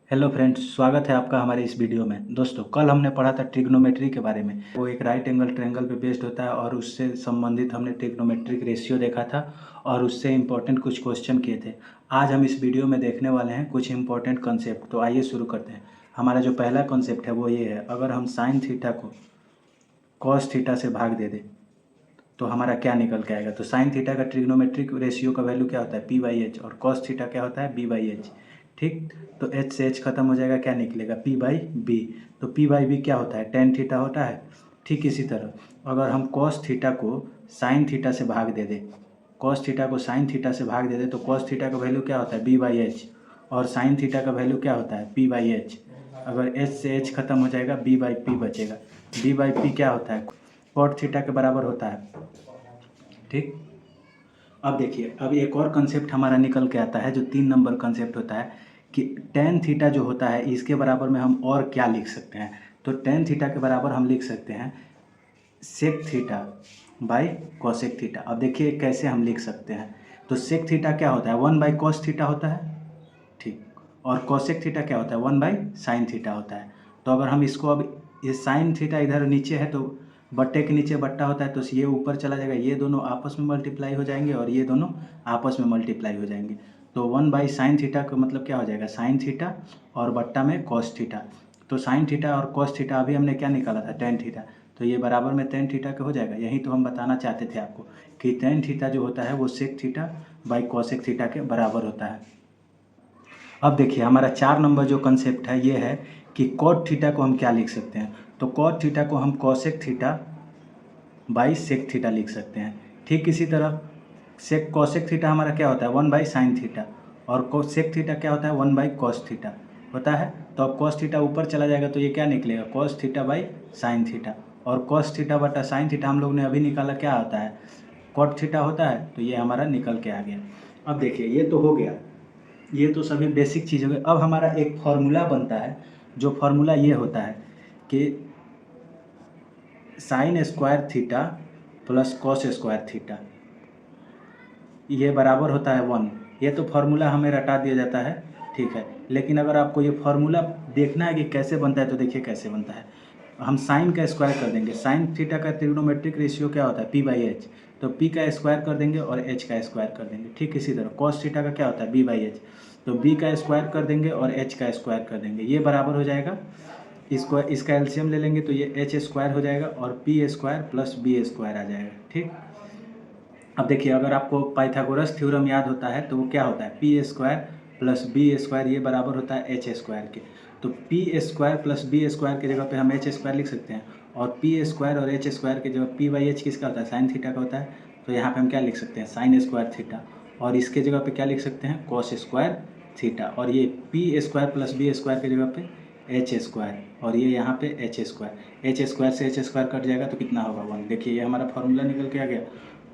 Hello friends, स्वागत है आपका हमारे इस वीडियो में। दोस्तों, कल हमने पढ़ा था ट्रिग्नोमेट्री के बारे में। वो एक राइट एंगल ट्रायंगल पे बेस्ड होता है और उससे संबंधित हमने ट्रिग्नोमेट्रिक रेशियो देखा था और उससे इम्पोर्टेंट कुछ क्वेश्चन किए थे। आज हम इस वीडियो में देखने वाले हैं कुछ इम्पोर्टेंट कंसेप्ट। तो आइए शुरू करते हैं। हमारा जो पहला कंसेप्ट है वो ये है, अगर हम साइन थीटा को कॉस थीटा से भाग दे दें तो हमारा क्या निकल के आएगा। तो साइन थीटा का ट्रिग्नोमेट्रिक रेशियो का वैल्यू क्या होता है, p/h, और कॉस थीटा क्या होता है, b/h। ठीक, तो h से h खत्म हो जाएगा, क्या निकलेगा, p/b। तो p/b क्या होता है, टेन थीटा होता है। ठीक इसी तरह अगर हम कॉस थीटा को साइन थीटा से भाग दे दें, कॉस थीटा को साइन थीटा से भाग दे दें तो कॉस थीटा का वैल्यू क्या होता है, b/h, और साइन थीटा का वैल्यू क्या होता है, p/h। अगर h से h खत्म हो जाएगा, b/p बचेगा। b/p क्या होता है, कॉट थीटा के बराबर होता है। ठीक, अब देखिए, अब एक और कंसेप्ट हमारा निकल के आता है जो 3 नंबर कंसेप्ट होता है कि टेन थीटा जो होता है इसके बराबर में हम और क्या लिख सकते हैं। तो टेन थीटा के बराबर हम लिख सकते हैं sec theta by cosec theta. अब देखिए कैसे हम लिख सकते हैं। तो सेक थीटा क्या होता है, 1/cos थीटा होता है। ठीक, और कॉसेक थीटा क्या होता है, 1/sin थीटा होता है। तो अगर हम इसको, अब ये साइन थीटा इधर नीचे है तो बट्टे के नीचे बट्टा होता है तो ये ऊपर चला जाएगा, ये दोनों आपस में मल्टीप्लाई हो जाएंगे और ये दोनों आपस में मल्टीप्लाई हो जाएंगे। तो 1/sin थीटा का मतलब क्या हो जाएगा, साइन थीटा और बट्टा में कॉस थीटा। तो साइन थीटा और कॉस थीटा अभी हमने क्या निकाला था, टेन थीटा। तो ये बराबर में टेन थीटा का हो जाएगा। यही तो हम बताना चाहते थे आपको कि टेन थीटा जो होता है वो sec theta by cosec theta के बराबर होता है। अब देखिए हमारा 4 नंबर जो कंसेप्ट है ये है कि कॉट थीटा को हम क्या लिख सकते हैं। तो कॉट थीटा को हम cosec theta by sec theta लिख सकते हैं। ठीक इसी तरह सेक कॉसेक थीटा हमारा क्या होता है, 1/sin थीटा, और सेक थीटा क्या होता है, 1/cos थीटा होता है। तो अब cos थीटा ऊपर चला जाएगा तो ये क्या निकलेगा, cos theta by sine theta, और cos थीटा बटा साइन थीटा हम लोग ने अभी निकाला क्या होता है, cot थीटा होता है। तो ये हमारा निकल के आ गया। अब देखिए ये तो हो गया, ये तो सभी बेसिक चीज़ हो गई। अब हमारा एक फार्मूला बनता है, जो फार्मूला ये होता है कि sign square theta plus cos square theta ये बराबर होता है 1। ये तो फार्मूला हमें रटा दिया जाता है, ठीक है। लेकिन अगर आपको ये फार्मूला देखना है कि कैसे बनता है तो देखिए कैसे बनता है। हम साइन का स्क्वायर कर देंगे, साइन थीटा का ट्रिग्नोमेट्रिक रेशियो क्या होता है, p/h। तो p का स्क्वायर कर देंगे और h का स्क्वायर कर देंगे। ठीक इसी तरह कॉस थीटा का क्या होता है, b/h। तो b का स्क्वायर कर देंगे और h का स्क्वायर कर देंगे। ये बराबर हो जाएगा, इसको इसका एलसीएम ले लेंगे तो ये h स्क्वायर हो जाएगा और p square plus b square आ जाएगा। ठीक, अब देखिए अगर आपको पाइथागोरस थ्योरम याद होता है तो वो क्या होता है, P square plus B square ये बराबर होता है एच स्क्वायर के। तो P square plus B square की जगह पे हम एच स्क्वायर लिख सकते हैं, और पी स्क्वायर और एच स्क्वायर की जगह p/h किसका होता है, साइन थीटा का होता है। तो यहाँ पे हम क्या लिख सकते हैं, साइन स्क्वायर थीटा, और इसके जगह पे क्या लिख सकते हैं, कॉस स्क्वायर थीटा, और ये P square plus B square की जगह पे एच स्क्वायर, और ये यहाँ पे एच स्क्वायर। एच स्क्वायर से एच स्क्वायर कट जाएगा तो कितना होगा, 1। देखिए ये हमारा फॉर्मूला निकल के आ गया,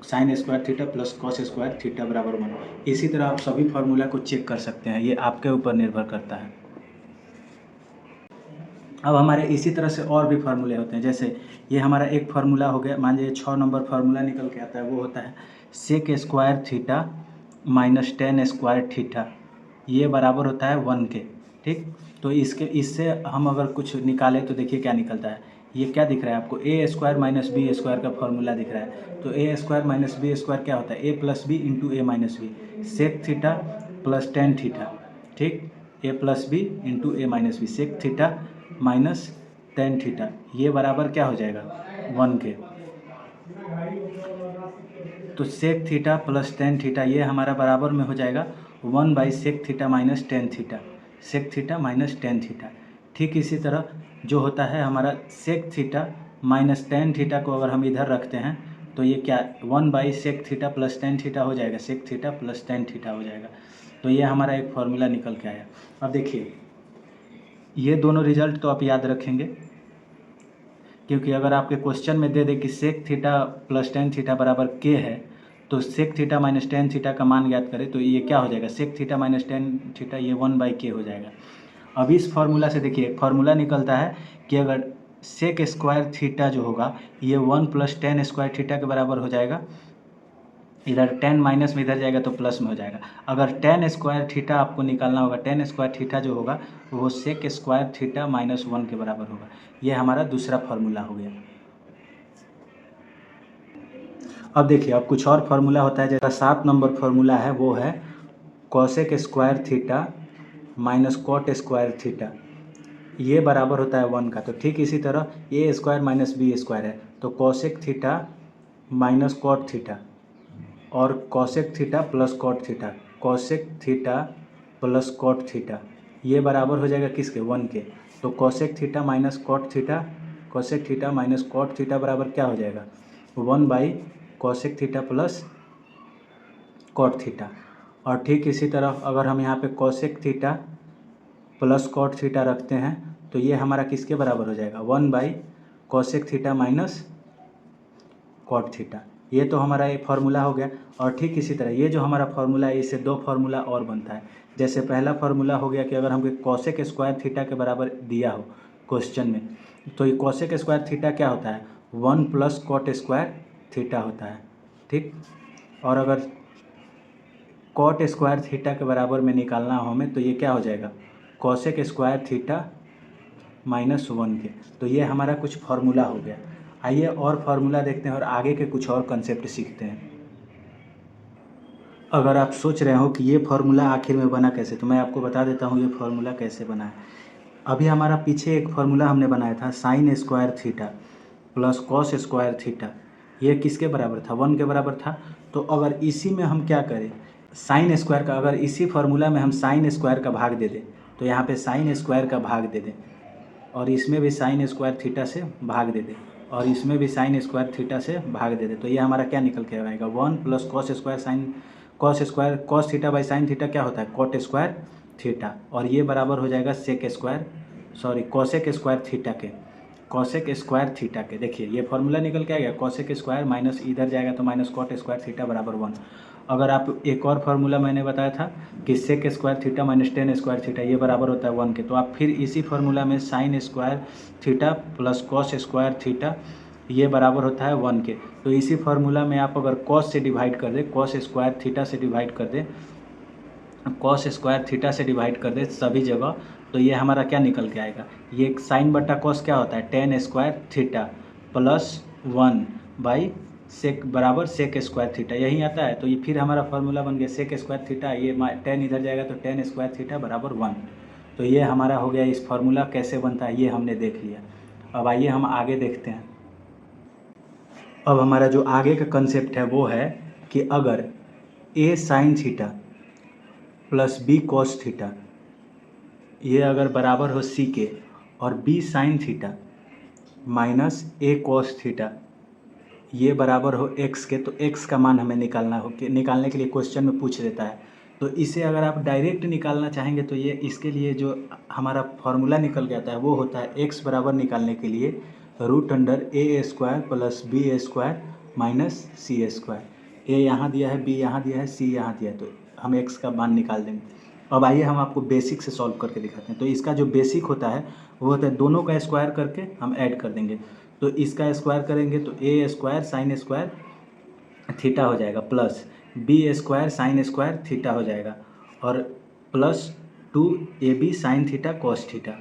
sign square theta plus cos square theta बराबर 1। इसी तरह आप सभी फार्मूला को चेक कर सकते हैं, ये आपके ऊपर निर्भर करता है। अब हमारे इसी तरह से और भी फार्मूले होते हैं, जैसे ये हमारा एक फार्मूला हो गया। मान लीजिए 6 नंबर फार्मूला निकल के आता है, वो होता है sec square theta minus tan square theta, ये बराबर होता है 1 के। ठीक, तो इससे हम अगर कुछ निकालें तो देखिए क्या निकलता है। ये क्या दिख रहा है आपको, A square minus B square का फॉर्मूला दिख रहा है। तो A square minus B square क्या होता है, A plus B into A minus B, sec theta plus tan theta. ठीक, A plus B into A minus B, sec theta minus tan theta, ये बराबर क्या हो जाएगा, 1 के। तो sec theta plus tan theta ये हमारा बराबर में हो जाएगा 1/सेक theta minus tan theta, sec theta minus tan theta. ठीक इसी तरह जो होता है हमारा sec theta minus tan theta को अगर हम इधर रखते हैं तो ये क्या, 1/सेक थीटा प्लस टेन थीटा हो जाएगा, sec theta plus tan theta हो जाएगा। तो ये हमारा एक फॉर्मूला निकल के आया। अब देखिए ये दोनों रिजल्ट तो आप याद रखेंगे, क्योंकि अगर आपके क्वेश्चन में दे दे कि sec theta plus tan theta बराबर के है, तो sec theta minus tan theta का मान ज्ञात करें तो ये क्या हो जाएगा, sec theta minus tan theta ये 1/k हो जाएगा। अब इस फार्मूला से देखिए एक फार्मूला निकलता है कि अगर सेक स्क्वायर थीटा जो होगा ये 1 प्लस टेन स्क्वायर थीटा के बराबर हो जाएगा, इधर टेन माइनस में इधर जाएगा तो प्लस में हो जाएगा। अगर टेन स्क्वायर थीटा आपको निकालना होगा, टेन स्क्वायर थीटा जो होगा वो सेक स्क्वायर थीटा माइनस 1 के बराबर होगा। ये हमारा दूसरा फार्मूला हो गया। अब देखिए, अब कुछ और फार्मूला होता है। जैसा 7 नंबर फार्मूला है वो है cosec square theta minus cot square theta, ये बराबर होता है 1 का। तो ठीक इसी तरह A square minus B square है, तो cosec theta minus cot theta और cosec theta plus cot theta, cosec theta plus cot theta, ये बराबर हो जाएगा किसके, 1 के। तो cosec theta minus cot theta, cosec theta minus cot theta बराबर क्या हो जाएगा, 1 by cosec theta plus cot theta. और ठीक इसी तरह अगर हम यहाँ पे cosec theta plus cot theta रखते हैं तो ये हमारा किसके बराबर हो जाएगा, 1 by cosec theta minus cot theta. ये तो हमारा ये फार्मूला हो गया। और ठीक इसी तरह ये जो हमारा फार्मूला है इससे दो फार्मूला और बनता है। जैसे पहला फार्मूला हो गया कि अगर हमको कॉसेक स्क्वायर थीटा के बराबर दिया हो क्वेश्चन में, तो ये कॉसेक स्क्वायर थीटा क्या होता है, 1 प्लस कॉट स्क्वायर थीटा होता है, ठीक। और अगर कॉट स्क्वायर थीटा के बराबर में निकालना हो हमें तो ये क्या हो जाएगा, कॉसेक स्क्वायर थीटा माइनस 1 के। तो ये हमारा कुछ फार्मूला हो गया। आइए और फार्मूला देखते हैं और आगे के कुछ और कंसेप्ट सीखते हैं। अगर आप सोच रहे हो कि ये फार्मूला आखिर में बना कैसे, तो मैं आपको बता देता हूँ ये फार्मूला कैसे बना है। अभी हमारा पीछे एक फार्मूला हमने बनाया था sign square theta plus cos square theta, ये किसके बराबर था, 1 के बराबर था। तो अगर इसी में हम क्या करें, साइन स्क्वायर का, अगर इसी फार्मूला में हम साइन स्क्वायर का भाग दे दें, तो यहाँ पे साइन स्क्वायर का भाग दे दें और इसमें भी साइन स्क्वायर थीटा से भाग दे दें और इसमें भी साइन स्क्वायर थीटा से भाग दे दें, तो ये हमारा क्या निकल के आएगा, 1 plus cos square sine cos square cos theta by sine theta क्या होता है, कॉट स्क्वायर थीटा। और ये बराबर हो जाएगा sec square sorry cosec square theta के, कॉसेक स्क्वायर थीटा के। देखिए ये फार्मूला निकल के आ गया, कॉसेक स्क्वायर माइनस इधर जाएगा तो माइनस कॉट स्क्वायर थीटा बराबर 1। अगर आप एक और फार्मूला मैंने बताया था कि sec square theta minus tan square theta, ये बराबर होता है 1 के। तो आप फिर इसी फार्मूला में sign square theta plus cos square theta, ये बराबर होता है 1 के। तो इसी फार्मूला में आप अगर कॉस से डिवाइड कर दें, कॉस स्क्वायर थीटा से डिवाइड कर दें, कॉस स्क्वायर थीटा से डिवाइड कर दे सभी जगह, तो ये हमारा क्या निकल के आएगा, ये साइन बट्टा कॉस क्या होता है, tan square theta plus 1 by sec बराबर सेक स्क्वायर थीटा, यही आता है। तो ये फिर हमारा फार्मूला बन गया सेक स्क्वायर थीटा, ये टेन इधर जाएगा तो टेन स्क्वायर थीटा बराबर 1। तो ये हमारा हो गया, इस फार्मूला कैसे बनता है ये हमने देख लिया। अब आइए हम आगे देखते हैं। अब हमारा जो आगे का कंसेप्ट है वो है कि अगर A sine theta plus B cos theta, ये अगर बराबर हो सी के, और B sine theta minus A cos theta, ये बराबर हो एक्स के, तो एक्स का मान हमें निकालना हो, कि निकालने के लिए क्वेश्चन में पूछ देता है। तो इसे अगर आप डायरेक्ट निकालना चाहेंगे तो ये इसके लिए जो हमारा फार्मूला निकल के आता है वो होता है एक्स बराबर निकालने के लिए root under A square plus B square minus C square. A यहाँ दिया है, बी यहाँ दिया है, सी यहाँ दिया है, तो हम एक्स का मान निकाल देंगे। अब आइए हम आपको बेसिक से सॉल्व करके दिखाते हैं। तो इसका जो बेसिक होता है वो होता है दोनों का स्क्वायर करके हम ऐड कर देंगे। तो इसका स्क्वायर करेंगे तो A square sine square theta हो जाएगा plus B square sine square theta हो जाएगा और plus 2ab sine theta cos theta,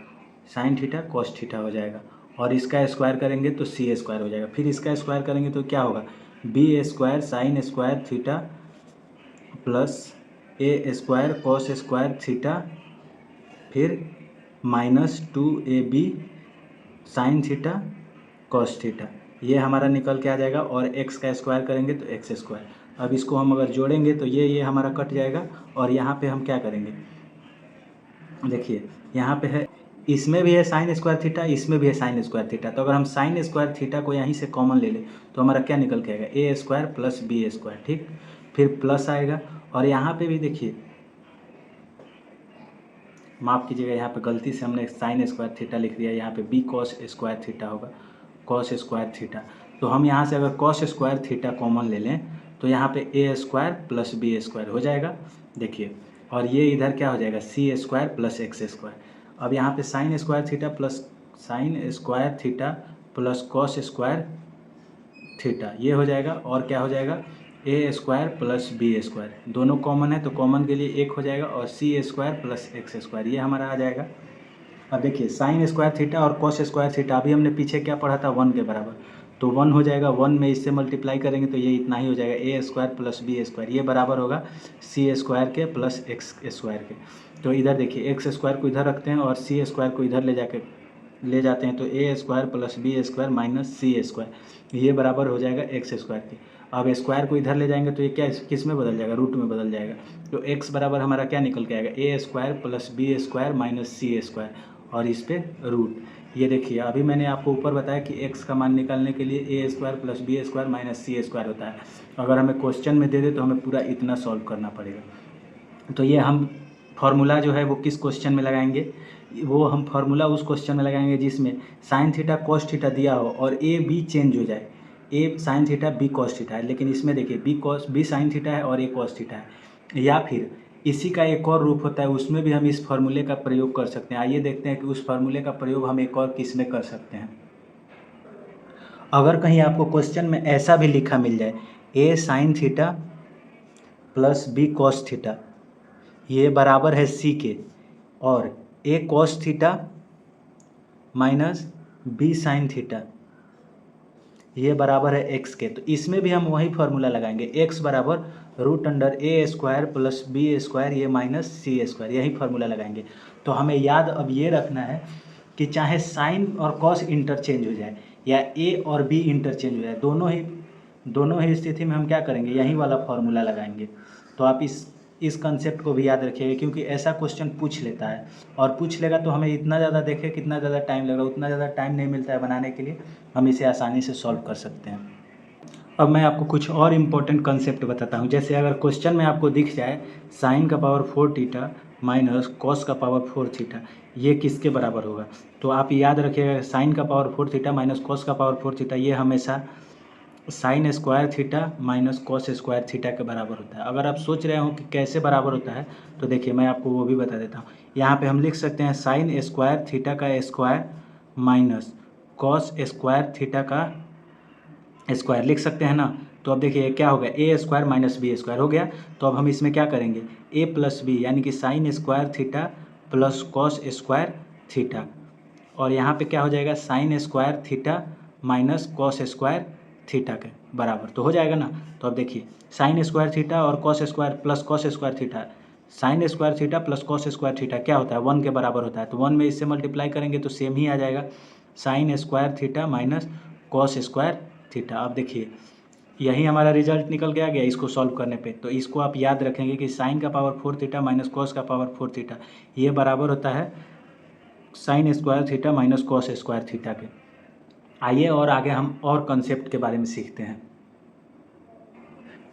sine theta cos theta हो जाएगा। और इसका स्क्वायर करेंगे तो सी स्क्वायर हो जाएगा। फिर इसका स्क्वायर करेंगे तो क्या होगा, B square sine square theta plus A square cos square theta, फिर minus 2ab sine theta cos theta, ये हमारा निकल के आ जाएगा। और x का स्क्वायर करेंगे तो एक्स स्क्वायर। अब इसको हम अगर जोड़ेंगे तो ये हमारा कट जाएगा और यहाँ पे हम क्या करेंगे, देखिए यहाँ पे है, इसमें भी है साइन स्क्वायर थीटा, इसमें भी है साइन स्क्वायर थीटा। तो अगर हम साइन स्क्वायर थीटा को यहीं से कॉमन ले लें तो हमारा क्या निकल के आएगा, A square plus B square, ठीक। फिर प्लस आएगा और यहाँ पे भी देखिए, माफ़ कीजिएगा यहाँ पे गलती से हमने साइन स्क्वायर थीटा लिख दिया, यहाँ पे बी कॉस स्क्वायर थीटा होगा, कॉस स्क्वायर थीटा। तो हम यहाँ से अगर कॉस स्क्वायर थीटा कॉमन ले लें तो यहाँ पे ए स्क्वायर प्लस बी स्क्वायर हो जाएगा, देखिए। और ये इधर क्या हो जाएगा, सी स्क्वायर प्लस एक्स स्क्वायर। अब यहाँ पे sign square theta plus sign square theta plus cos square theta, ये हो जाएगा। और क्या हो जाएगा, ए स्क्वायर प्लस बी स्क्वायर, दोनों कॉमन है तो कॉमन के लिए एक हो जाएगा, और सी स्क्वायर प्लस एक्स स्क्वायर ये हमारा आ जाएगा। अब देखिए साइन स्क्वायर थीटा और कॉस स्क्वायर थीटा, अभी हमने पीछे क्या पढ़ा था, 1 के बराबर, तो 1 हो जाएगा, 1 में इससे मल्टीप्लाई करेंगे तो ये इतना ही हो जाएगा, ए स्क्वायर प्लस बी स्क्वायर ये बराबर होगा सी स्क्वायर के प्लस एक्स स्क्वायर के। तो इधर देखिए एक्स स्क्वायर को इधर रखते हैं और सी स्क्वायर को इधर ले जाते हैं, तो A square plus B square minus C square ये बराबर हो जाएगा एक्स स्क्वायर के। अब स्क्वायर को इधर ले जाएंगे तो ये क्या किस में बदल जाएगा, रूट में बदल जाएगा, तो एक्स बराबर हमारा क्या निकल के आएगा, A square plus B square minus C square और इस पे रूट। ये देखिए अभी मैंने आपको ऊपर बताया कि x का मान निकालने के लिए A square plus B square minus C square होता है, अगर हमें क्वेश्चन में दे दे तो हमें पूरा इतना सॉल्व करना पड़ेगा। तो ये हम फार्मूला जो है वो किस क्वेश्चन में लगाएंगे, वो हम फार्मूला उस क्वेश्चन में लगाएंगे जिसमें साइन थीटा कॉस थीटा दिया हो और ए बी चेंज हो जाए, A sine theta B cos theta है, लेकिन इसमें देखिए बी साइन थीटा है और ए कॉस थीटा है, या फिर इसी का एक और रूप होता है उसमें भी हम इस फार्मूले का प्रयोग कर सकते हैं। आइए देखते हैं कि उस फार्मूले का प्रयोग हम एक और किस में कर सकते हैं। अगर कहीं आपको क्वेश्चन में ऐसा भी लिखा मिल जाए, A sine theta plus B cos theta ये बराबर है सी के, और A cos theta minus B sine theta ये बराबर है एक्स के, तो इसमें भी हम वही फार्मूला लगाएंगे, एक्स बराबर root under A square plus B square ये माइनस सी स्क्वायर, यही फार्मूला लगाएंगे। तो हमें याद अब ये रखना है कि चाहे साइन और कॉस इंटरचेंज हो जाए या ए और बी इंटरचेंज हो जाए, दोनों ही स्थिति में हम क्या करेंगे, यही वाला फार्मूला लगाएंगे। तो आप इस कंसेप्ट को भी याद रखिएगा, क्योंकि ऐसा क्वेश्चन पूछ लेता है, और पूछ लेगा तो हमें इतना ज़्यादा देखें कितना ज़्यादा टाइम लगेगा, उतना ज़्यादा टाइम नहीं मिलता है बनाने के लिए, हम इसे आसानी से सॉल्व कर सकते हैं। अब मैं आपको कुछ और इम्पोर्टेंट कंसेप्ट बताता हूँ। जैसे अगर क्वेश्चन में आपको दिख जाए साइन का पावर 4 थीटा माइनस कॉस का पावर 4 थीटा ये किसके बराबर होगा, तो आप याद रखिएगा साइन का पावर 4 थीटा माइनस कॉस का पावर 4 थीटा ये हमेशा sign square theta minus cos square theta के बराबर होता है। अगर आप सोच रहे हो कि कैसे बराबर होता है तो देखिए मैं आपको वो भी बता देता हूँ। यहाँ पे हम लिख सकते हैं साइन स्क्वायर थीटा का square minus cos square theta का स्क्वायर लिख सकते हैं ना। तो अब देखिए क्या हो गया, ए स्क्वायर माइनस बी स्क्वायर हो गया। तो अब हम इसमें क्या करेंगे, ए प्लस बी यानी कि sign square theta plus cos square theta, और यहाँ पे क्या हो जाएगा sign square theta minus cos square theta के बराबर तो हो जाएगा ना। तो अब देखिए साइन स्क्वायर थीटा और cos square plus cos square theta, sign square theta plus cos square theta क्या होता है 1 के बराबर होता है, तो 1 में इससे मल्टीप्लाई करेंगे तो सेम ही आ जाएगा sign square theta minus cos square theta. अब देखिए यही हमारा रिजल्ट निकल के आ गया इसको सॉल्व करने पे। तो इसको आप याद रखेंगे कि साइन का पावर 4 थीटा माइनस कॉस का पावर 4 थीटा ये बराबर होता है sign square theta minus cos square theta के। आइए और आगे हम और कंसेप्ट के बारे में सीखते हैं।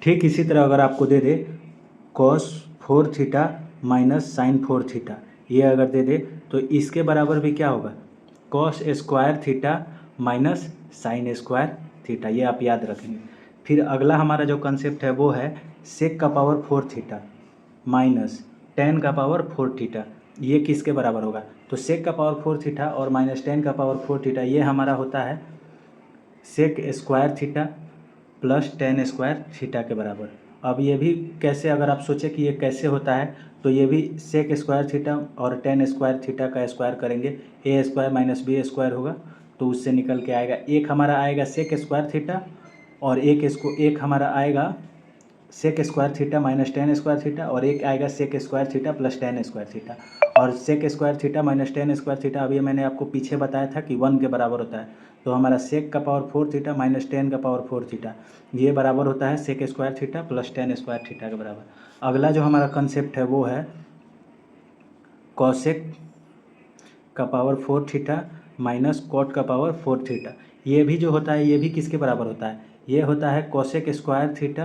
ठीक इसी तरह अगर आपको दे दे cos 4 theta minus sine 4 theta ये अगर दे दे तो इसके बराबर भी क्या होगा cos square theta minus sign square theta, ये आप याद रखेंगे। फिर अगला हमारा जो कंसेप्ट है वो है सेक का पावर 4 थीटा माइनस टेन का पावर 4 थीटा ये किसके बराबर होगा, तो सेक का पावर 4 थीटा और माइनस टेन का पावर 4 थीटा ये हमारा होता है sec square theta plus tan square theta के बराबर। अब ये भी कैसे, अगर आप सोचें कि ये कैसे होता है तो ये भी सेक स्क्वायर थीटा और टेन स्क्वायर थीटा का स्क्वायर करेंगे, ए स्क्वायर माइनस बी स्क्वायर होगा, तो उससे निकल के आएगा एक हमारा आएगा सेक स्क्वायर थीटा और एक हमारा आएगा sec square theta minus tan square theta, और एक आएगा sec square theta plus tan square theta. और sec square theta minus tan square theta अभी मैंने आपको पीछे बताया था कि 1 के बराबर होता है, तो हमारा सेक का पावर 4 थीटा माइनस टेन का पावर 4 थीटा ये बराबर होता है sec square theta plus tan square theta के बराबर। अगला जो हमारा कंसेप्ट है वो है कॉसेक का पावर 4 थीटा माइनस कॉट का पावर 4 थीटा, ये भी जो होता है ये भी किसके बराबर होता है, ये होता है cosec square theta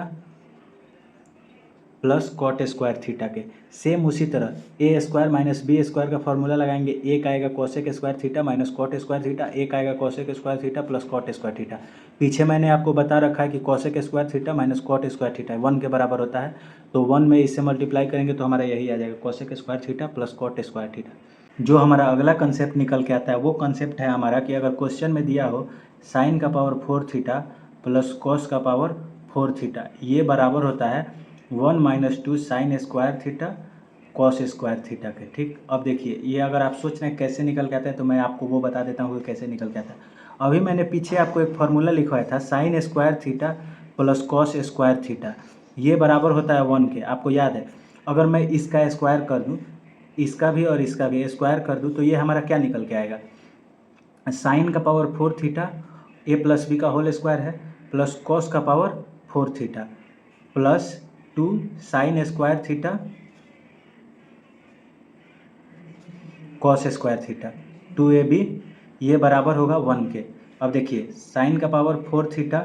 plus cot square theta के। सेम उसी तरह A square minus B square का फॉर्मूला लगाएंगे, एक आएगा cosec square theta minus cot square theta, एक आएगा cosec square theta plus cot square theta. पीछे मैंने आपको बता रखा है कि cosec square theta minus cot square theta 1 के बराबर होता है, तो 1 में इससे मल्टीप्लाई करेंगे तो हमारा यही आ जाएगा cosec square theta plus cot square theta. जो हमारा अगला कंसेप्ट निकल के आता है वो कंसेप्ट है हमारा कि अगर क्वेश्चन में दिया हो साइन का पावर 4 थीटा प्लस कॉस का पावर 4 थीटा, ये बराबर होता है 1 minus 2 sign square theta cos square theta के। ठीक, अब देखिए ये अगर आप सोच रहे हैं कैसे निकल के आता है तो मैं आपको वो बता देता हूँ कि कैसे निकल के आता है। अभी मैंने पीछे आपको एक फार्मूला लिखवाया था, sign square theta plus cos square theta, ये बराबर होता है 1 के, आपको याद है। अगर मैं इसका स्क्वायर कर दूँ, इसका भी और इसका भी स्क्वायर कर दूँ, तो ये हमारा क्या निकल के आएगा, साइन का पावर 4 थीटा ए प्लस बी का होल स्क्वायर है, प्लस कॉस का power 4 theta plus 2 sign square theta cos square theta 2ab, ये बराबर होगा 1 के। अब देखिए साइन का पावर 4 थीटा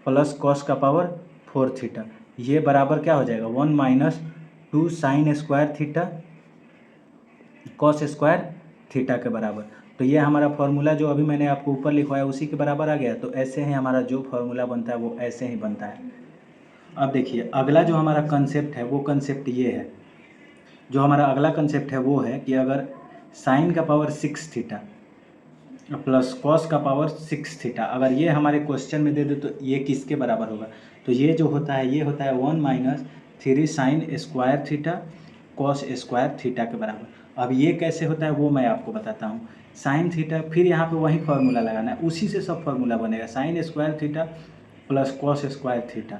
प्लस कॉस का पावर 4 थीटा, ये बराबर क्या हो जाएगा, 1 minus 2 sign square theta cos square theta के बराबर। तो ये हमारा फॉर्मूला जो अभी मैंने आपको ऊपर लिखवाया उसी के बराबर आ गया। तो ऐसे ही हमारा जो फॉर्मूला बनता है वो ऐसे ही बनता है। अब देखिए अगला जो हमारा कंसेप्ट है वो कंसेप्ट ये है, जो हमारा अगला कंसेप्ट है वो है कि अगर साइन का पावर 6 थीटा प्लस कॉस का पावर 6 थीटा, अगर ये हमारे क्वेश्चन में दे दे तो ये किसके बराबर होगा, तो ये जो होता है ये होता है 1 minus 3 sign square theta cos square theta के बराबर। अब ये कैसे होता है वो मैं आपको बताता हूँ। साइन थीटा, फिर यहाँ पे वही फार्मूला लगाना है, उसी से सब फार्मूला बनेगा, sign square theta plus cos square theta,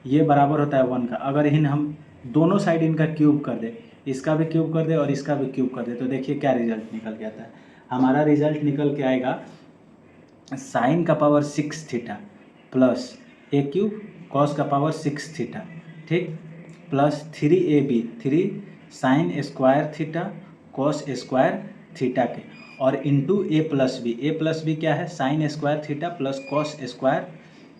ये बराबर होता है 1 का। अगर इन हम दोनों साइड इनका क्यूब कर दे, इसका भी क्यूब कर दे और इसका भी क्यूब कर दे, तो देखिए क्या रिजल्ट निकल के आता है। हमारा रिजल्ट निकल के आएगा साइन का पावर 6 थीटा प्लस ए क्यूब कॉस का पावर 6 थीटा, ठीक, plus 3ab 3 sign square theta cos square theta के, और इंटू ए प्लस बी क्या है, sign square theta plus cos square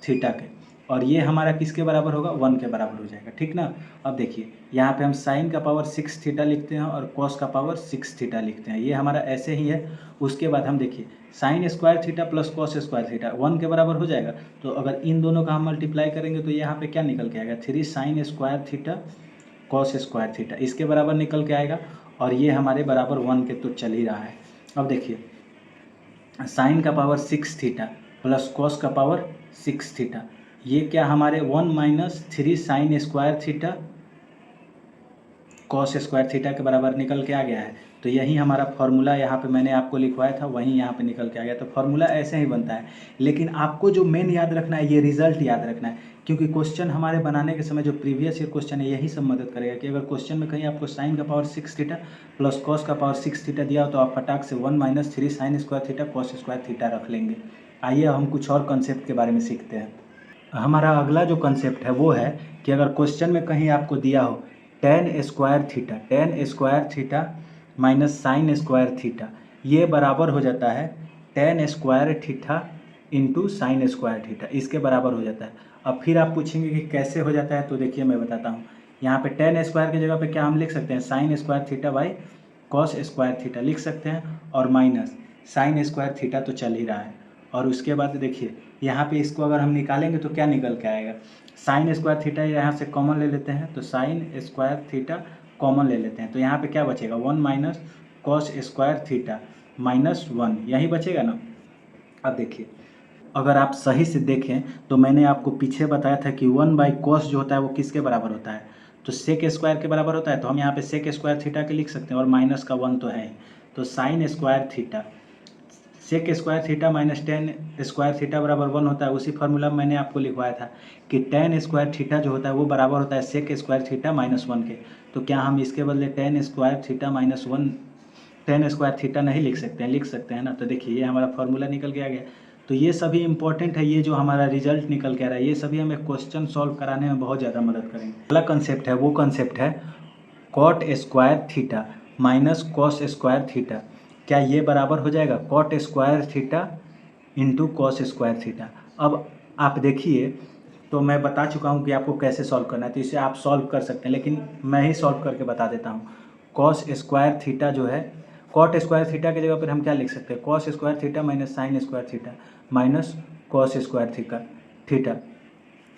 theta के, और ये हमारा किसके बराबर होगा, 1 के बराबर हो जाएगा। ठीक ना। अब देखिए यहाँ पे हम साइन का पावर 6 थीटा लिखते हैं और कॉस का पावर 6 थीटा लिखते हैं, ये हमारा ऐसे ही है। उसके बाद हम देखिए sign square theta plus cos square theta 1 के बराबर हो जाएगा। तो अगर इन दोनों का हम मल्टीप्लाई करेंगे तो यहाँ पे क्या निकल के आएगा, 3 sign square theta cos square theta, इसके बराबर निकल के आएगा, और ये हमारे बराबर 1 के तो चल ही रहा है। अब देखिए साइन का पावर 6 थीटा प्लस कॉस का पावर 6 थीटा, ये क्या हमारे 1 minus 3 sign square theta cos square theta के बराबर निकल के आ गया है। तो यही हमारा फॉर्मूला यहाँ पे मैंने आपको लिखवाया था, वहीं यहाँ पे निकल के आ गया। तो फॉर्मूला ऐसे ही बनता है, लेकिन आपको जो मेन याद रखना है ये रिजल्ट याद रखना है, क्योंकि क्वेश्चन हमारे बनाने के समय जो प्रीवियस ईयर क्वेश्चन है यही सब मदद करेगा कि अगर क्वेश्चन में कहीं आपको साइन का पावर 6 थीटा प्लस कॉस का पावर 6 थीटा दिया हो तो आप फटाक से 1 minus 3 sign square theta cos square theta रख लेंगे। आइए हम कुछ और कंसेप्ट के बारे में सीखते हैं। हमारा अगला जो कंसेप्ट है वो है कि अगर क्वेश्चन में कहीं आपको दिया हो ten square theta minus sign square theta, ये बराबर हो जाता है tan square theta into sine square theta, इसके बराबर हो जाता है। अब फिर आप पूछेंगे कि कैसे हो जाता है, तो देखिए मैं बताता हूँ। यहाँ पे टेन स्क्वायर की जगह पे क्या हम लिख सकते हैं, sign square theta by cos square theta लिख सकते हैं, और माइनस साइन स्क्वायर थीटा तो चल ही रहा है। और उसके बाद देखिए यहाँ पे इसको अगर हम निकालेंगे तो क्या निकल के आएगा, साइन स्क्वायर थीटा यहाँ से कॉमन ले लेते हैं, तो साइन स्क्वायर थीटा कॉमन ले लेते हैं, तो यहाँ पे क्या बचेगा, 1 minus cos square theta minus 1, यही बचेगा ना। अब देखिए अगर आप सही से देखें तो मैंने आपको पीछे बताया था कि 1 बाई कॉस जो होता है वो किसके बराबर होता है, तो सेक स्क्वायर के बराबर होता है। तो हम यहाँ पे सेक स्क्वायर थीटा के लिख सकते हैं, और माइनस का 1 तो है ही, तो sine square theta sec square theta minus tan square theta बराबर 1 होता है। उसी फार्मूला में मैंने आपको लिखवाया था कि टेन स्क्वायर थीटा जो होता है वो बराबर होता है सेक स्क्वायर थीटा माइनस 1 के। तो क्या हम इसके बदले ten square theta minus 1 ten square theta नहीं लिख सकते हैं, लिख सकते हैं ना। तो देखिए ये हमारा फार्मूला निकल के आ गया। तो ये सभी इंपॉर्टेंट है, ये जो हमारा रिजल्ट निकल के आ रहा है ये सभी हमें क्वेश्चन सॉल्व कराने में बहुत ज़्यादा मदद करेंगे। अगला कंसेप्ट है वो कंसेप्ट है cot square theta minus cos square theta, क्या ये बराबर हो जाएगा cot square theta into cos square theta. अब आप देखिए तो मैं बता चुका हूँ कि आपको कैसे सॉल्व करना है, तो इसे आप सॉल्व कर सकते हैं, लेकिन मैं ही सॉल्व करके बता देता हूँ। कॉस स्क्वायर थीटा जो है, कॉट स्क्वायर थीटा की जगह पर हम क्या लिख सकते हैं, cos square theta minus sign square theta minus cos square theta.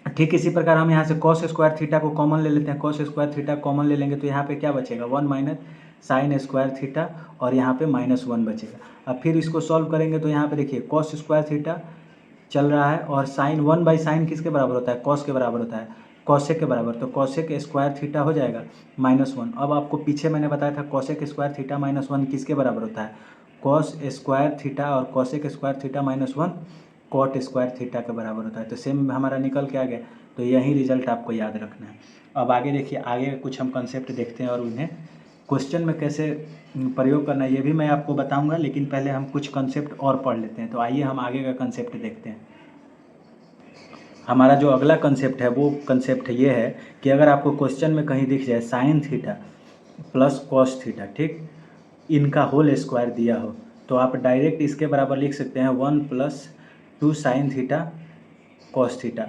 ठीक इसी प्रकार हम यहाँ से कॉस स्क्वायर थीटा को कॉमन ले लेते हैं, कॉस स्क्वायर थीटा कॉमन ले लेंगे तो यहाँ पे क्या बचेगा, 1 माइनस साइन स्क्वायर थीटा, और यहाँ पे माइनस 1 बचेगा। अब फिर इसको सॉल्व करेंगे तो यहाँ पे देखिए कॉस स्क्वायर थीटा चल रहा है और साइन 1/sin किसके बराबर होता है, कॉस के बराबर होता है, कॉसेक के बराबर, तो कॉसेक स्क्वायर थीटा हो जाएगा -1। अब आपको पीछे मैंने बताया था कॉसेक स्क्वायर थीटा -1 किसके बराबर होता है, कॉस स्क्वायर थीटा, और cosec square theta -1 cot square theta के बराबर होता है। तो सेम हमारा निकल के आ गया, तो यही रिजल्ट आपको याद रखना है। अब आगे देखिए, आगे कुछ हम कंसेप्ट देखते हैं और उन्हें क्वेश्चन में कैसे प्रयोग करना है ये भी मैं आपको बताऊंगा, लेकिन पहले हम कुछ कंसेप्ट और पढ़ लेते हैं। तो आइए हम आगे का कंसेप्ट देखते हैं। हमारा जो अगला कंसेप्ट है वो कंसेप्ट ये है कि अगर आपको क्वेश्चन में कहीं दिख जाए sign theta plus cos theta, ठीक, इनका होल स्क्वायर दिया हो, तो आप डायरेक्ट इसके बराबर लिख सकते हैं 1 + 2 साइन थीटा कॉस थीटा।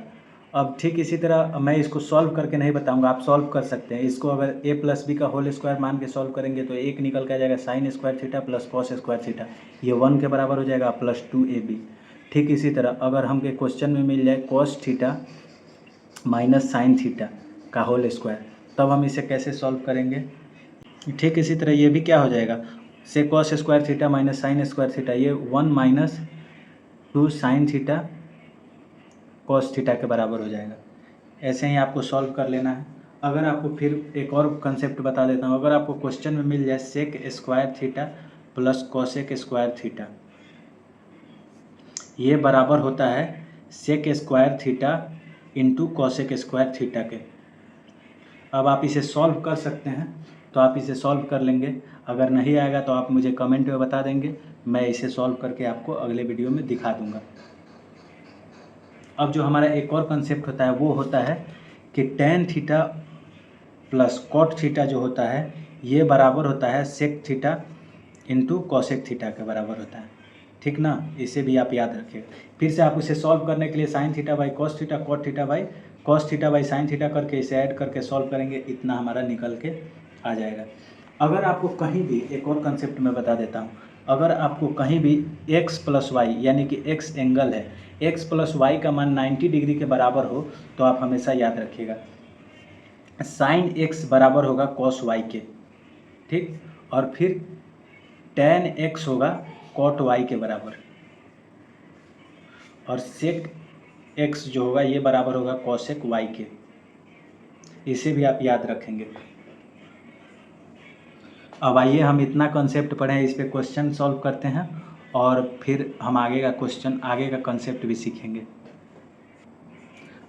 अब ठीक इसी तरह मैं इसको सॉल्व करके नहीं बताऊंगा, आप सॉल्व कर सकते हैं इसको। अगर a + b का होल स्क्वायर मान के सॉल्व करेंगे तो एक निकल के आ जाएगा sign square theta plus cos square theta, ये 1 के बराबर हो जाएगा +2ab। ठीक इसी तरह अगर हमके क्वेश्चन में मिल जाए cos theta minus sine theta का होल स्क्वायर, तब हम इसे कैसे सॉल्व करेंगे। ठीक इसी तरह ये भी क्या हो जाएगा, से cos square theta minus sign square theta, ये 1 - 2 साइन थीटा कॉस थीटा के बराबर हो जाएगा। ऐसे ही आपको सॉल्व कर लेना है। अगर आपको फिर एक और कंसेप्ट बता देता हूँ, अगर आपको क्वेश्चन में मिल जाए sec square theta plus cosec square theta, ये बराबर होता है sec square theta into cosec square theta के। अब आप इसे सॉल्व कर सकते हैं, तो आप इसे सॉल्व कर लेंगे। अगर नहीं आएगा तो आप मुझे कमेंट में बता देंगे, मैं इसे सॉल्व करके आपको अगले वीडियो में दिखा दूंगा। अब जो हमारा एक और कंसेप्ट होता है वो होता है कि tan theta plus cot theta जो होता है ये बराबर होता है sec theta into cosec theta के बराबर होता है, ठीक ना। इसे भी आप याद रखिएगा। फिर से आप इसे सॉल्व करने के लिए sine theta by cos theta, cot theta by cos theta by sine theta करके इसे ऐड करके सॉल्व करेंगे, इतना हमारा निकल के आ जाएगा। अगर आपको कहीं भी एक और कंसेप्ट मैं बता देता हूँ, अगर आपको कहीं भी x + y यानी कि x एंगल है, x + y का मान 90 डिग्री के बराबर हो, तो आप हमेशा याद रखिएगा साइन x बराबर होगा कॉस y के, ठीक, और फिर tan x होगा कॉट y के बराबर, और सेक x जो होगा ये बराबर होगा कॉसेक y के। इसे भी आप याद रखेंगे। अब आइए हम इतना कॉन्सेप्ट पढ़ें, इस पे क्वेश्चन सॉल्व करते हैं और फिर हम आगे का क्वेश्चन, आगे का कॉन्सेप्ट भी सीखेंगे।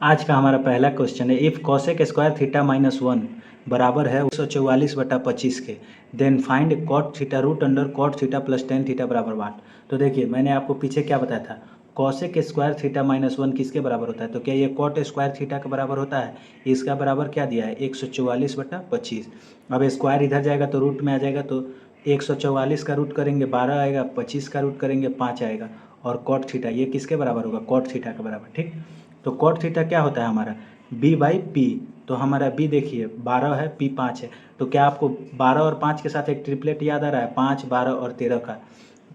आज का हमारा पहला क्वेश्चन है, इफ़ कॉसेक स्क्वायर थीटा -1 बराबर है 144/25 के, then find cot theta root under cot theta plus tan theta बराबर वाट। तो देखिए मैंने आपको पीछे क्या बताया था, कॉसेक स्क्वायर थीटा -1 किसके बराबर होता है, तो क्या ये कॉट स्क्वायर थीटा के बराबर होता है। इसका बराबर क्या दिया है 144/25। अब स्क्वायर इधर जाएगा तो रूट में आ जाएगा, तो 144 का रूट करेंगे 12 आएगा, 25 का रूट करेंगे 5 आएगा, और कॉट थीटा ये किसके बराबर होगा, कॉट थीटा के बराबर, ठीक। तो कॉट थीटा क्या होता है हमारा b/p, तो हमारा b देखिए 12 है, p 5 है, तो क्या आपको 12 और 5 के साथ एक ट्रिपलेट याद आ रहा है, 5, 12 और 13 का,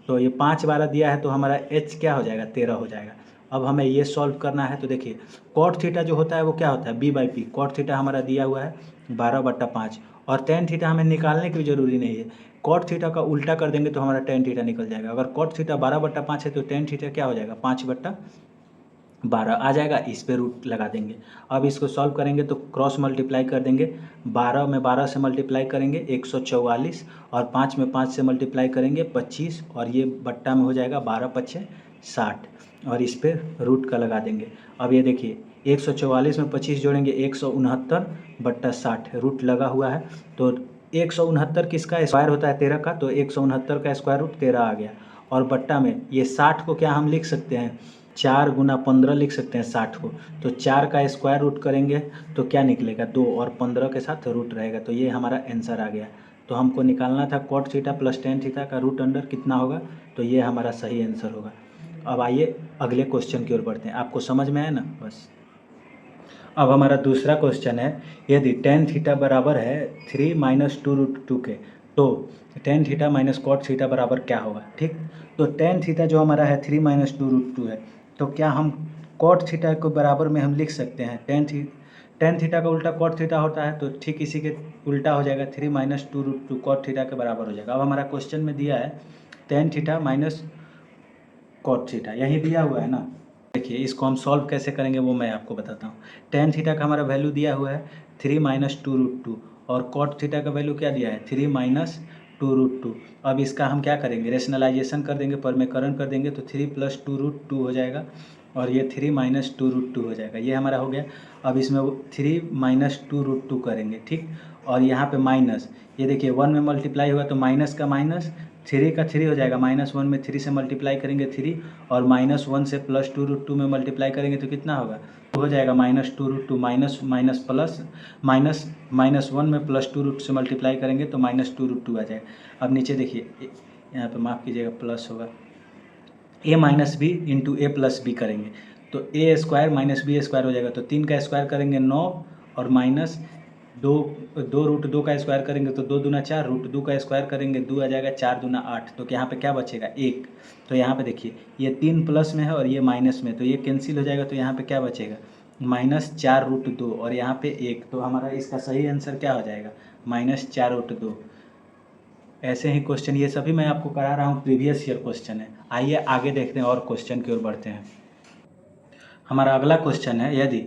तो ये 5 12 दिया है तो हमारा h क्या हो जाएगा 13 हो जाएगा। अब हमें ये सॉल्व करना है, तो देखिए कॉट थीटा जो होता है वो क्या होता है b/p, कॉट थीटा हमारा दिया हुआ है 12/5, और टेन थीटा हमें निकालने की भी जरूरी नहीं है, कॉट थीटा का उल्टा कर देंगे तो हमारा टेन थीटा निकल जाएगा। अगर कॉट थीटा 12/5 है तो टेन थीटा क्या हो जाएगा 5/12 आ जाएगा, इस पे रूट लगा देंगे। अब इसको सॉल्व करेंगे तो क्रॉस मल्टीप्लाई कर देंगे, 12 में 12 से मल्टीप्लाई करेंगे 144, और 5 में 5 से मल्टीप्लाई करेंगे 25, और ये बट्टा में हो जाएगा 12 × 5 = 60, और इस पे रूट का लगा देंगे। अब ये देखिए 144 में 25 जोड़ेंगे 169/60, रूट लगा हुआ है, तो 169 किसका स्क्वायर होता है 13 का, तो 169 का स्क्वायर रूट 13 आ गया, और बट्टा में ये 60 को क्या हम लिख सकते हैं 4 × 15 लिख सकते हैं 60 को, तो 4 का स्क्वायर रूट करेंगे तो क्या निकलेगा 2, और 15 के साथ रूट रहेगा, तो ये हमारा आंसर आ गया। तो हमको निकालना था cot theta plus tan theta का रूट अंडर कितना होगा, तो ये हमारा सही आंसर होगा। अब आइए अगले क्वेश्चन की ओर बढ़ते हैं, आपको समझ में आया ना बस। अब हमारा दूसरा क्वेश्चन है, यदि टेन थीटा बराबर है 3 - 2√2 के, तो tan theta minus cot theta बराबर क्या होगा, ठीक। तो टेन थीटा जो हमारा है 3 - 2√2 है, तो क्या हम कॉट थीटा को बराबर में हम लिख सकते हैं टेन थीटा का उल्टा कॉट थीटा होता है, तो ठीक इसी के उल्टा हो जाएगा 3 - 2√2 कॉट थीटा के बराबर हो जाएगा। अब हमारा क्वेश्चन में दिया है tan theta minus cot theta, यही दिया हुआ है ना, देखिए इसको हम सॉल्व कैसे करेंगे वो मैं आपको बताता हूँ। टेन थीटा का हमारा वैल्यू दिया हुआ है 3 माइनस 2√2 और कॉट थीटा का वैल्यू क्या दिया है 3 माइनस 2√2। अब इसका हम क्या करेंगे, रेशनलाइजेशन कर देंगे, परमेकरण कर देंगे तो 3 प्लस 2√2 हो जाएगा और ये 3 माइनस 2√2 हो जाएगा, ये हमारा हो गया। अब इसमें 3 माइनस 2√2 करेंगे, ठीक। और यहाँ पे माइनस, ये देखिए 1 में मल्टीप्लाई हुआ तो माइनस का माइनस, 3 का 3 हो जाएगा, -1 में 3 से मल्टीप्लाई करेंगे 3 और -1 से +2√2 में मल्टीप्लाई करेंगे तो कितना होगा, हो जाएगा -2√2 माइनस माइनस प्लस माइनस -1 में +2√2 से मल्टीप्लाई करेंगे तो -2√2 आ जाएगा। अब नीचे देखिए यहाँ पे माफ़ कीजिएगा प्लस होगा, a minus B into A plus B करेंगे तो A square minus B square हो जाएगा, तो 3 का स्क्वायर करेंगे 9 और माइनस 2√2 का स्क्वायर करेंगे तो 2 दूना 4, √2 का स्क्वायर करेंगे 2 आ जाएगा, 4 दूना 8, तो यहाँ पे क्या बचेगा 1। तो यहाँ पे देखिए ये 3 प्लस में है और ये माइनस में, तो ये कैंसिल हो जाएगा, तो यहाँ पे क्या बचेगा -4√2 और यहाँ पे 1, तो हमारा इसका सही आंसर क्या हो जाएगा -4√2। ऐसे ही क्वेश्चन ये सभी मैं आपको करा रहा हूँ, प्रीवियस ईयर क्वेश्चन है। आइए आगे देखते हैं और क्वेश्चन की ओर बढ़ते हैं। हमारा अगला क्वेश्चन है, यदि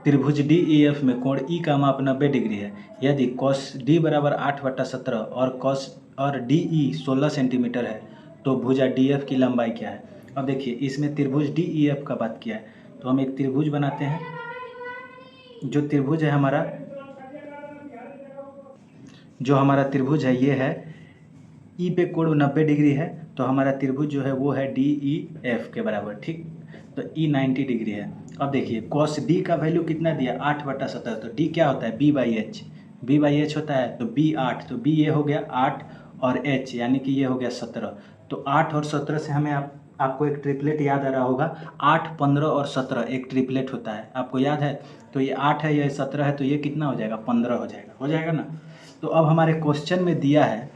त्रिभुज डी ई एफ में कोण ई का माप 90 डिग्री है, यदि कॉस डी बराबर 8/17 और कॉस और डी ई 16 सेंटीमीटर है, तो भुजा डी एफ की लंबाई क्या है। अब देखिए इसमें त्रिभुज डी ई एफ का बात किया है, तो हम एक त्रिभुज बनाते हैं। जो त्रिभुज है हमारा, जो हमारा त्रिभुज है ये है ई पे कोण 90 डिग्री है, तो हमारा त्रिभुज जो है वो है डी ई एफ के बराबर, ठीक। तो ई 90 डिग्री है। अब देखिए कॉस डी का वैल्यू कितना दिया 8/17, तो डी क्या होता है b/h, b/h होता है, तो b 8, तो b ये हो गया 8 और h यानी कि ये हो गया 17। तो 8 और 17 से हमें आपको एक ट्रिपलेट याद आ रहा होगा, 8, 15 और 17 एक ट्रिपलेट होता है, आपको याद है। तो ये 8 है, ये 17 है, तो ये कितना हो जाएगा 15 हो जाएगा ना। तो अब हमारे क्वेश्चन में दिया है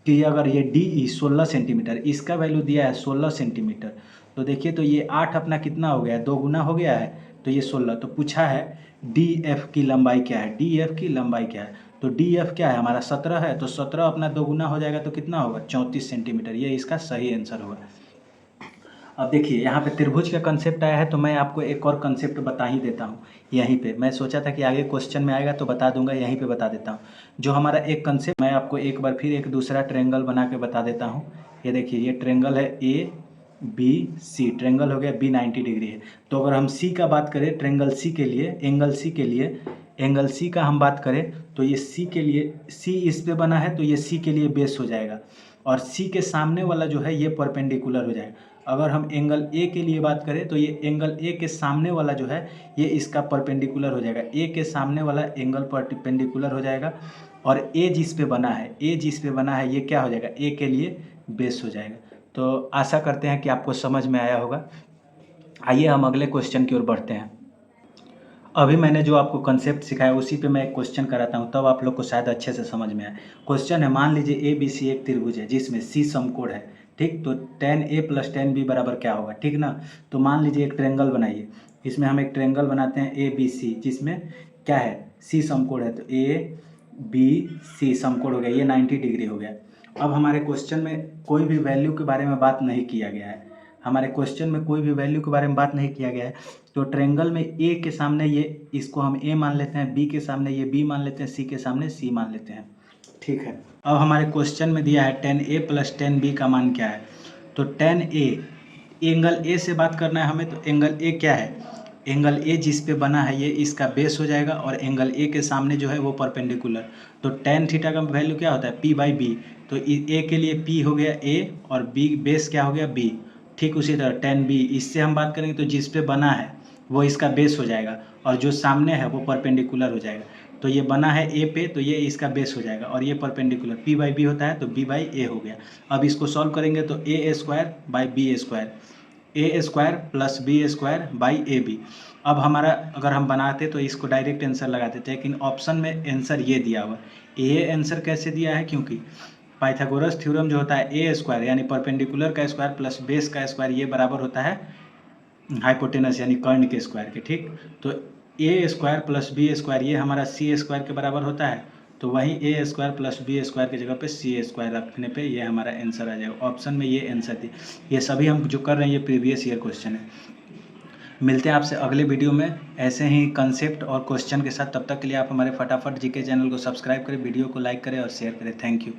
कि अगर ये डी ई 16 सेंटीमीटर, इसका वैल्यू दिया है 16 सेंटीमीटर, तो देखिए तो ये 8 अपना कितना हो गया है, 2 गुना हो गया है, तो ये 16। तो पूछा है डी एफ की लंबाई क्या है, डी एफ की लंबाई क्या है, तो डी एफ क्या है हमारा 17 है, तो 17 अपना 2 गुना हो जाएगा तो कितना होगा 34 सेंटीमीटर, ये इसका सही आंसर होगा। अब देखिए यहाँ पे त्रिभुज का कंसेप्ट आया है, तो मैं आपको एक और कंसेप्ट बता ही देता हूँ यहीं पे। मैं सोचा था कि आगे क्वेश्चन में आएगा तो बता दूंगा, यहीं पे बता देता हूँ। जो हमारा एक कंसेप्ट, मैं आपको एक बार फिर एक दूसरा ट्रेंगल बना के बता देता हूँ। ये देखिए ये ट्रेंगल है ए बी सी, ट्रेंगल हो गया बी 90 डिग्री है। तो अगर हम सी का बात करें, ट्रेंगल सी के लिए, एंगल सी का हम बात करें, तो ये सी के लिए, सी इस पे बना है तो ये सी के लिए बेस हो जाएगा, और सी के सामने वाला जो है ये परपेंडिकुलर हो जाएगा। अगर हम एंगल ए के लिए बात करें तो ये एंगल ए के सामने वाला जो है ये इसका परपेंडिकुलर हो जाएगा, ए के सामने वाला एंगल परपेंडिकुलर हो जाएगा, और ए जिस पे बना है, ए जिस पे बना है ये क्या हो जाएगा, ए के लिए बेस हो जाएगा। तो आशा करते हैं कि आपको समझ में आया होगा। आइए हम अगले क्वेश्चन की ओर बढ़ते हैं। अभी मैंने जो आपको कंसेप्ट सिखाया उसी पे मैं एक क्वेश्चन कराता हूँ, तब आप लोग को शायद अच्छे से समझ में आए। क्वेश्चन है, मान लीजिए ए बी सी एक त्रिभुज है जिसमें सी समकोण है, ठीक। तो tan A + tan B बराबर क्या होगा, ठीक ना। तो मान लीजिए एक ट्रेंगल बनाइए, इसमें हम एक ट्रेंगल बनाते हैं ए बी सी, जिसमें क्या है सी समकोण है, तो ए बी सी समकोण हो गया, ये 90 डिग्री हो गया। अब हमारे क्वेश्चन में कोई भी वैल्यू के बारे में बात नहीं किया गया है, हमारे क्वेश्चन में कोई भी वैल्यू के बारे में बात नहीं किया गया है। तो ट्रेंगल में ए के सामने ये, इसको हम ए मान लेते हैं, बी के सामने ये बी मान लेते हैं, सी के सामने सी मान लेते हैं, ठीक है। अब हमारे क्वेश्चन में दिया है tan A + tan B का मान क्या है। तो tan A, एंगल ए से बात करना है हमें, तो एंगल ए क्या है, एंगल ए जिस पे बना है ये इसका बेस हो जाएगा, और एंगल ए के सामने जो है वो परपेंडिकुलर। तो tan थीटा का वैल्यू क्या होता है P/B, तो ए के लिए P हो गया A और B बेस क्या हो गया B, ठीक। उसी तरह tan B, इससे हम बात करेंगे तो जिस पे बना है वो इसका बेस हो जाएगा, और जो सामने है वो परपेंडिकुलर हो जाएगा। तो ये बना है ए पे तो ये इसका बेस हो जाएगा, और ये परपेंडिकुलर P/B होता है तो B/A हो गया। अब इसको सॉल्व करेंगे तो A² + B² अब हमारा अगर हम बनाते तो इसको डायरेक्ट आंसर लगाते थे, लेकिन ऑप्शन में आंसर ये दिया हुआ। ये आंसर कैसे दिया है, क्योंकि पाइथागोरस थ्योरम जो होता है A² यानी परपेंडिकुलर का स्क्वायर प्लस बेस का स्क्वायर ये बराबर होता है हाइपोटेनस यानी कर्ण के स्क्वायर के, ठीक। तो A² + B² ये हमारा C² के बराबर होता है, तो वहीं A² + B² की जगह पे C² रखने पे ये हमारा आंसर आ जाएगा। ऑप्शन में ये आंसर थी। ये सभी हम जो कर रहे हैं ये प्रीवियस ईयर क्वेश्चन है। मिलते हैं आपसे अगले वीडियो में ऐसे ही कंसेप्ट और क्वेश्चन के साथ। तब तक के लिए आप हमारे फटाफट जीके चैनल को सब्सक्राइब करें, वीडियो को लाइक करें और शेयर करें। Thank you.